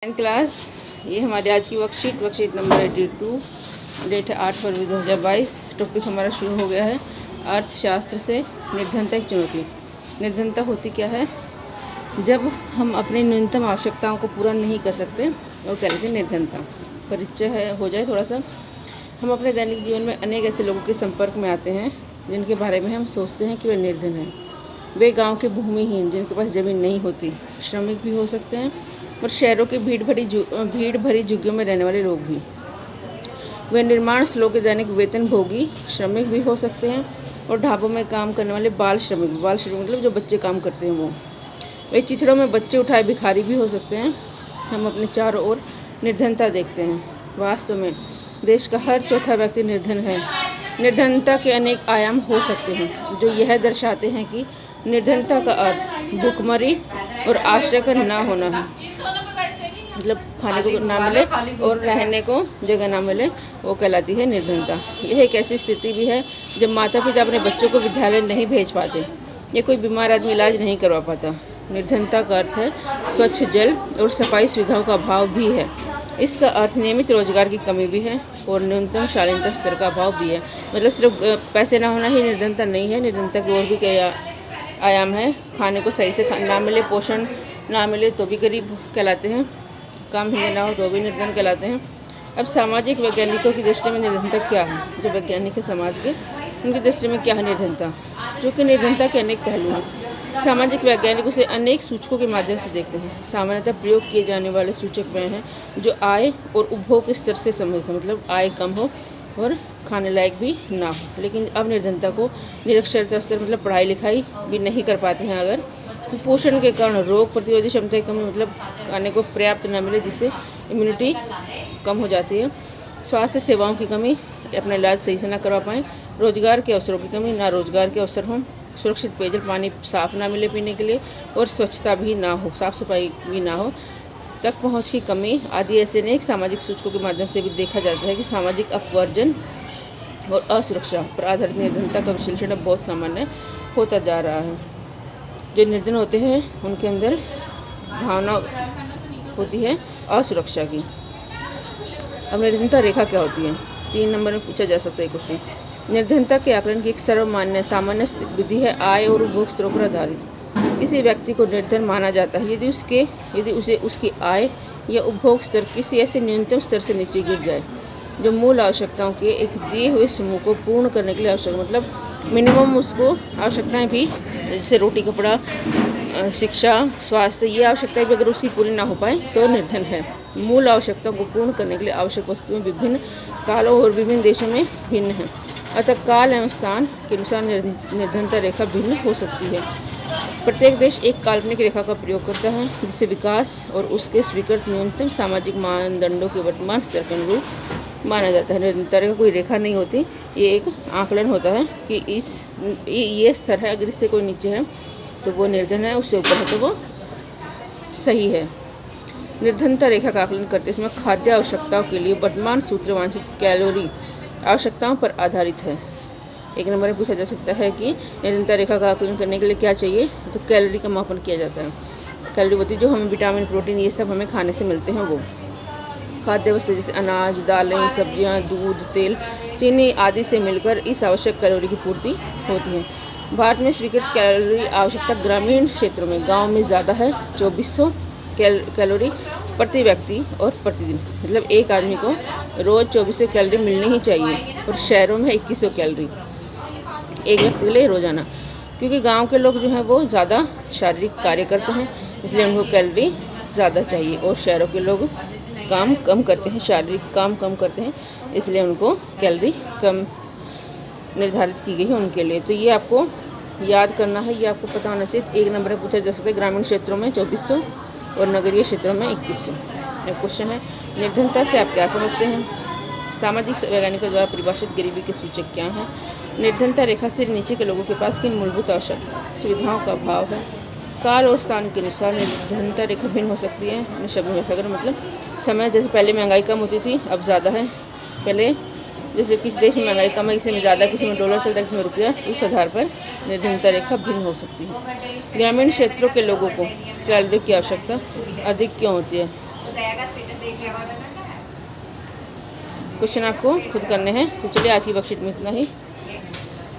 Class ये हमारी आज की वर्कशीट नंबर 82। डेट है 8 फरवरी 2022। टॉपिक हमारा शुरू हो गया है अर्थशास्त्र से निर्धनता की चुनौती। निर्धनता होती क्या है? जब हम अपनी न्यूनतम आवश्यकताओं को पूरा नहीं कर सकते वो कहते हैं निर्धनता। परिचय हो जाए थोड़ा सा। हम अपने दैनिक जीवन में अनेक ऐसे लोगों के संपर्क में आते हैं जिनके बारे में हम सोचते हैं कि वे निर्धन हैं। वे गाँव के भूमिहीन, जिनके पास ज़मीन नहीं होती, श्रमिक भी हो सकते हैं, और शहरों की भीड़ भरी झुग्गियों में रहने वाले लोग भी। वे निर्माण स्थलों के दैनिक वेतन भोगी श्रमिक भी हो सकते हैं, और ढाबों में काम करने वाले बाल श्रमिक मतलब जो बच्चे काम करते हैं वो। वे चिथड़ों में बच्चे उठाए भिखारी भी हो सकते हैं। हम अपने चारों ओर निर्धनता देखते हैं। वास्तव में देश का हर चौथा व्यक्ति निर्धन है। निर्धनता के अनेक आयाम हो सकते हैं जो यह दर्शाते हैं कि निर्धनता का अर्थ भूखमरी और आश्रय का ना होना है। मतलब खाने को ना मिले और रहने को जगह ना मिले, वो कहलाती है निर्धनता। यह एक ऐसी स्थिति भी है जब माता पिता अपने बच्चों को विद्यालय नहीं भेज पाते या कोई बीमार आदमी इलाज नहीं करवा पाता। निर्धनता का अर्थ है स्वच्छ जल और सफाई सुविधाओं का अभाव भी है। इसका अर्थ नियमित रोजगार की कमी भी है और न्यूनतम शालीनता स्तर का अभाव भी है। मतलब सिर्फ पैसे ना होना ही निर्धनता नहीं है। निर्धनता की और भी कई आयाम है। खाने को सही से ना मिले, पोषण ना मिले तो भी गरीब कहलाते हैं, काम धंधे ना हो तो भी निर्धन कहलाते हैं। अब सामाजिक वैज्ञानिकों की दृष्टि में निर्धनता क्या है? जो वैज्ञानिक है समाज के, उनकी दृष्टि में क्या है निर्धनता? जो कि निर्धनता के अनेक पहलू हैं। सामाजिक वैज्ञानिक उसे अनेक सूचकों के माध्यम से देखते हैं। सामान्यतः प्रयोग किए जाने वाले सूचक वे हैं जो आय और उपभोग के स्तर से संबंधित है, मतलब आय कम हो और खाने लायक भी ना हो। लेकिन अब निर्धनता को निरक्षरता स्तर, मतलब पढ़ाई लिखाई भी नहीं कर पाते हैं अगर, कुपोषण के कारण रोग प्रतिरोधी क्षमता की कमी, मतलब खाने को पर्याप्त न मिले जिससे इम्यूनिटी कम हो जाती है। स्वास्थ्य सेवाओं की कमी, अपना इलाज सही से ना करवा पाएँ। रोजगार के अवसरों की कमी, ना रोजगार के अवसर हों। सुरक्षित पेयजल पानी साफ ना मिले पीने के लिए, और स्वच्छता भी ना हो, साफ सफाई भी ना हो, तक पहुँच की कमी आदि ऐसे अनेक सामाजिक सूचकों के माध्यम से भी देखा जाता है कि सामाजिक अपवर्जन और असुरक्षा पर आधारित निर्धनता का विश्लेषण अब बहुत सामान्य होता जा रहा है। जो निर्धन होते हैं उनके अंदर भावना होती है असुरक्षा की। अब निर्धनता रेखा क्या होती है? 3 नंबर में पूछा जा सकता है क्वेश्चन। निर्धनता के आकलन की एक सर्वमान्य सामान्य विधि है आय और उपभोग स्तरों पर आधारित। किसी व्यक्ति को निर्धन माना जाता है यदि उसे उसकी आय या उपभोग स्तर किसी ऐसे न्यूनतम स्तर से नीचे गिर जाए जो मूल आवश्यकताओं के एक दिए हुए समूह को पूर्ण करने के लिए आवश्यक, मतलब मिनिमम उसको आवश्यकताएं भी, जैसे रोटी कपड़ा शिक्षा स्वास्थ्य, ये आवश्यकताएं भी अगर उसकी पूरी ना हो पाए तो निर्धन है। मूल आवश्यकताओं को पूर्ण करने के लिए आवश्यक वस्तुएं विभिन्न कालों और विभिन्न देशों में भिन्न हैं। अतः काल एवं स्थान के अनुसार निर्धनता रेखा भिन्न हो सकती है। प्रत्येक देश एक काल्पनिक रेखा का प्रयोग करता है जिससे विकास और उसके स्वीकृत न्यूनतम सामाजिक मानदंडों के वर्तमान स्तर के अनुरूप माना जाता है। निर्धनता रेखा कोई रेखा नहीं होती, ये एक आकलन होता है कि ये स्तर है, अगर इससे कोई नीचे है तो वो निर्धन है, उससे ऊपर है तो वो सही है। निर्धनता रेखा का आकलन करते समय खाद्य आवश्यकताओं के लिए वर्तमान सूत्र वांछित कैलोरी आवश्यकताओं पर आधारित है। 1 नंबर में पूछा जा सकता है कि निर्धनता रेखा का आकलन करने के लिए क्या चाहिए, तो कैलोरी का मापन किया जाता है। कैलोरी होती है जो हमें विटामिन प्रोटीन ये सब हमें खाने से मिलते हैं वो। खाद्य वस्तु जैसे अनाज, दालें, सब्जियां, दूध, तेल, चीनी आदि से मिलकर इस आवश्यक कैलोरी की पूर्ति होती है। भारत में स्वीकृत कैलोरी आवश्यकता ग्रामीण क्षेत्रों में, गांव में ज़्यादा है, 2400 कैलोरी प्रति व्यक्ति और प्रतिदिन, मतलब एक आदमी को रोज़ 2400 कैलोरी मिलनी ही चाहिए, और शहरों में 2100 कैलोरी एक व्यक्ति के लिए रोज़ाना। क्योंकि गांव के लोग जो हैं वो ज़्यादा शारीरिक कार्य करते हैं इसलिए उनको कैलोरी ज़्यादा चाहिए, और शहरों के लोग काम कम करते हैं, शारीरिक काम कम करते हैं, इसलिए उनको कैलोरी कम निर्धारित की गई है उनके लिए। तो ये आपको याद करना है, ये आपको पता होना चाहिए। 1 नंबर में पूछा जा सकता है ग्रामीण क्षेत्रों में 2400 और नगरीय क्षेत्रों में 2100। अब क्वेश्चन है निर्धनता से आप क्या समझते हैं? सामाजिक वैज्ञानिकों द्वारा परिभाषित गरीबी के सूचक क्या हैं? निर्धनता रेखा से नीचे के लोगों के पास किन मूलभूत आवश्यक सुविधाओं का अभाव है? काल और स्थान के अनुसार निर्धनता रेखा भिन्न हो सकती है। अपने शब्दों में अगर मतलब समय, जैसे पहले महंगाई कम होती थी अब ज़्यादा है। पहले जैसे किसी देश में महंगाई कम है, किसी में ज़्यादा, किसी में डॉलर चलता है, किसी में रुपया, उस आधार पर निर्धनता रेखा भिन्न हो सकती है। ग्रामीण क्षेत्रों के लोगों को कैलोरी की आवश्यकता अधिक क्यों होती है? क्वेश्चन आपको खुद करने हैं। तो चलिए आज की वर्कशीट में इतना ही।